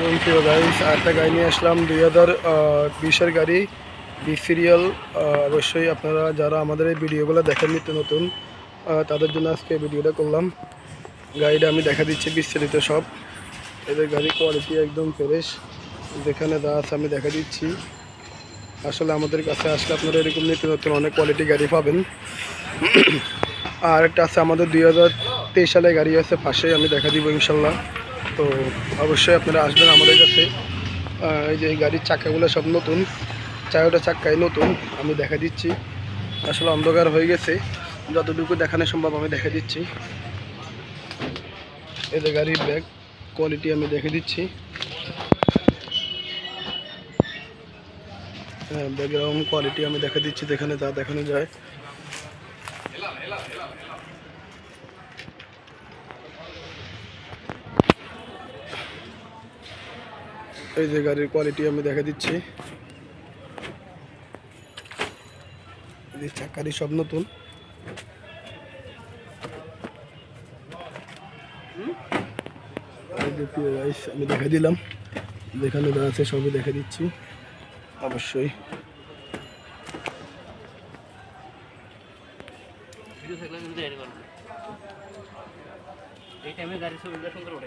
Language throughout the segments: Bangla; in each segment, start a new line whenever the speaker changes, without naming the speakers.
আসসালামাইকুম প্রিয় গাইস, আরেকটা গাড়ি নিয়ে আসলাম 2020-এর গাড়ি, বি সিরিয়াল। অবশ্যই আপনারা যারা আমাদের এই ভিডিওগুলো দেখেন নিত্য নতুন, তাদের জন্য আজকে ভিডিওটা করলাম। গাড়িটা আমি দেখা দিচ্ছি বিস্তারিত সব। এদের গাড়ি কোয়ালিটি একদম ফ্রেশ, যেখানে যা আছে আমি দেখা দিচ্ছি। আসলে আমাদের কাছে আসলে আপনারা এরকম নিত্য নতুন অনেক কোয়ালিটি গাড়ি পাবেন। আর একটা আছে আমাদের 2023 সালে গাড়ি আছে পাশে, আমি দেখা দিব ইনশাল্লাহ। তো অবশ্যই আপনারা আসবেন আমাদের কাছে। এই যে এই গাড়ির চাকাগুলো সব নতুন, চারটা চাক্কাই নতুন, আমি দেখা দিচ্ছি। আসলে অন্ধকার হয়ে গেছে, যতটুকু দেখানো সম্ভব আমি দেখা দিচ্ছি। এই যে গাড়ির ব্যাগ কোয়ালিটি আমি দেখে দিচ্ছি। হ্যাঁ, ব্যাকগ্রাউন্ড কোয়ালিটি আমি দেখা দিচ্ছি, যেখানে যা দেখানো যায়। এই যে গাড়ির কোয়ালিটি আমি দেখা দিচ্ছি। এই চাকারি সব নতুন। আমি দেখা দিলাম, যেখানে যা আছে সবই দেখা দিচ্ছি। অবশ্যই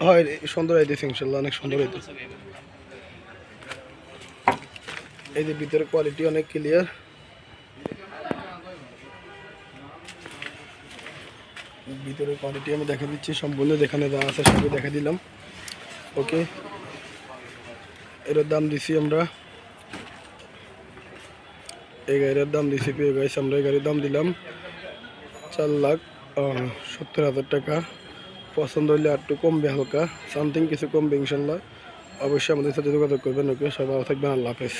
হয়, সুন্দর হইতেছে ইনশাল্লাহ, অনেক সুন্দর হইতেছে। এই যে ভিতরে কোয়ালিটি অনেক ক্লিয়ার। ভিতরে কোয়ালিটি আমি দেখা দিচ্ছি সম্পূর্ণ, যেখানে যা আছে সবই দেখা দিলাম। ওকে, এটার দাম দিছি আমরা, এই গাড়ির দাম দিছি প্রিয় গাইস, আমরা এই গাড়ির দাম দিলাম 4,70,000 টাকা। পছন্দ হইলে আর একটু কমবে, হালকা সামথিং কিছু কমবে ইনশাল্লাহ। অবশ্যই আমাদের সাথে যোগাযোগ করবেন। ওকে, সবাই ভালো থাকবেন, আল্লাহ হাফেজ।